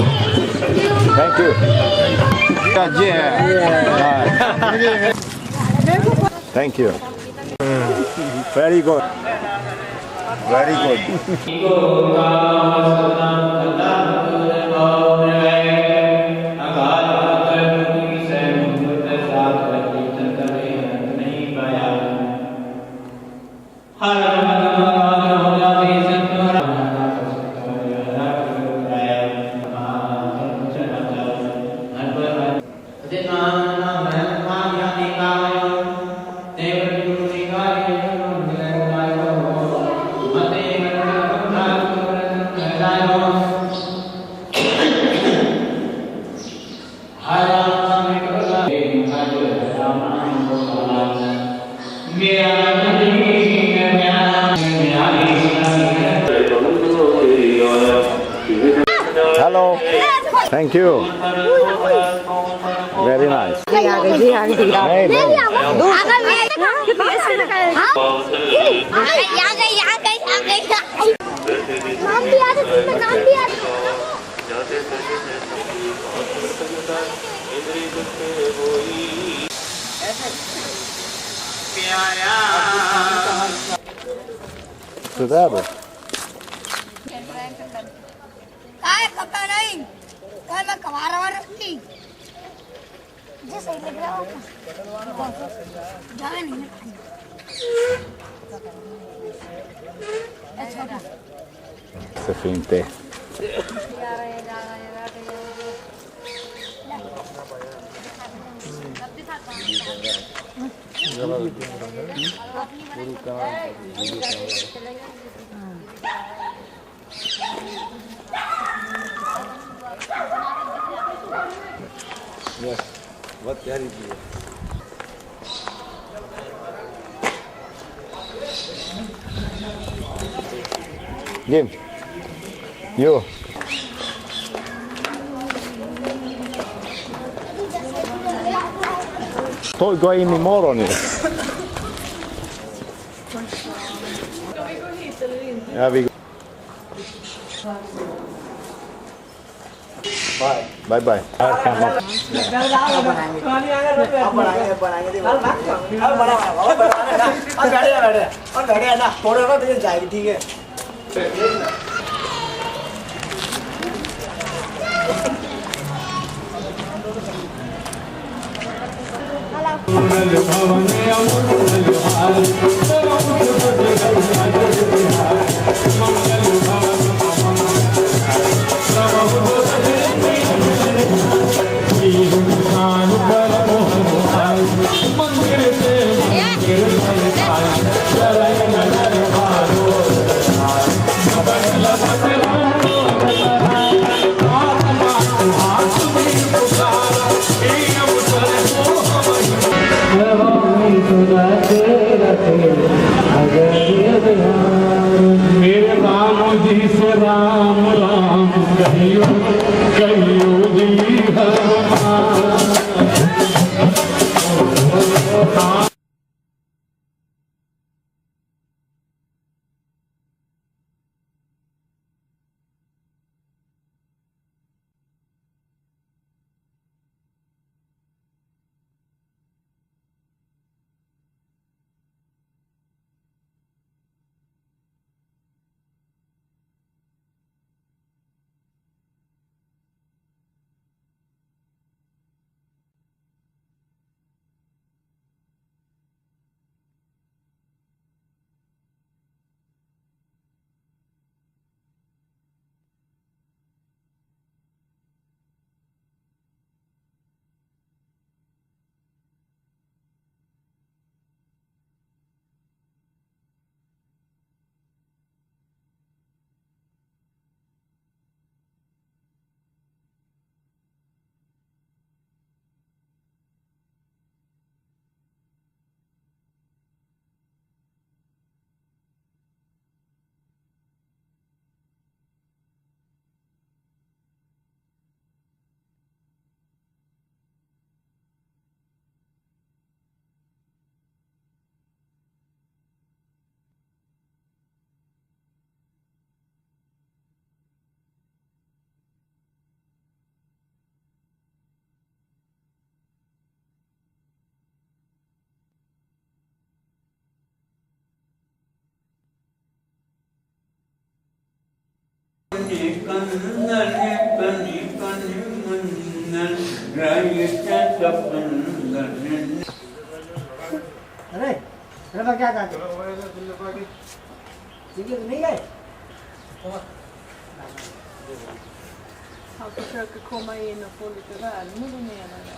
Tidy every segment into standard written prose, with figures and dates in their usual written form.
Thank you. Yeah. Thank you. Very good. Very good. Hello. Thank you. Very nice. Hey, Sudah. काय कपड़ा नहीं काय मैं कवारा वाला रखती जे सही लग रहा हो जावे नहीं अच्छा Se finte. Yes, बहुत प्यारी चीज है। Jim. You. Tolgo in imorgon ju. Ja, vi går. Bye bye. Här kan man. ठीक है। मेरे राम जी से राम राम कहियो कहियो जी हमारा अरे अरे क्या चाहते ठीक है नहीं गए Han försöker komma in och få lite värme där nere.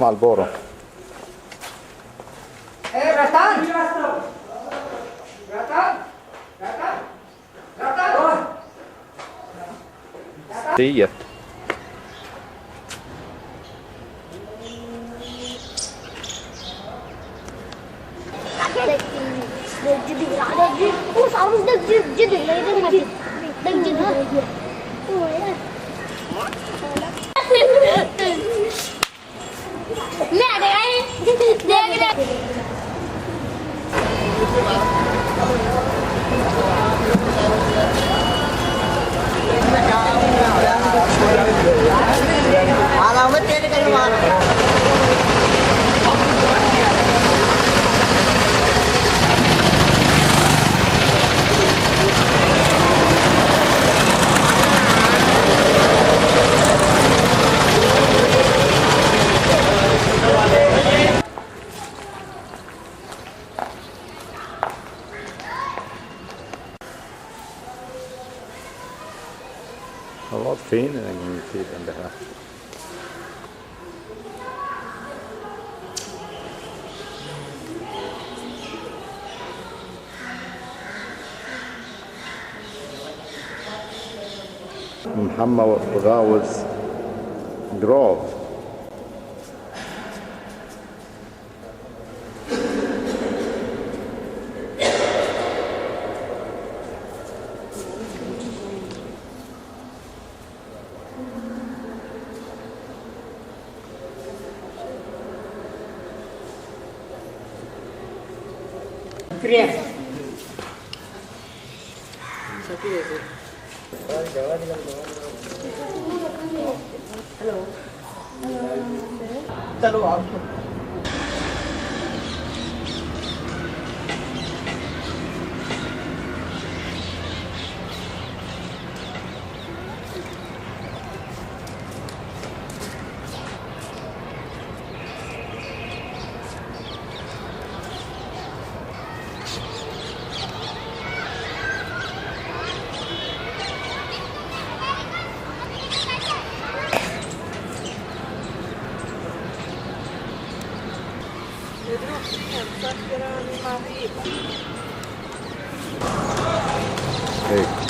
Marlboro. Ratan Ratan 10. alamat dia dari mana Det var finare en gång i tiden det här. Muhammad Rawals grav. चलो आप drottningen, Sakharani Maria. Hej.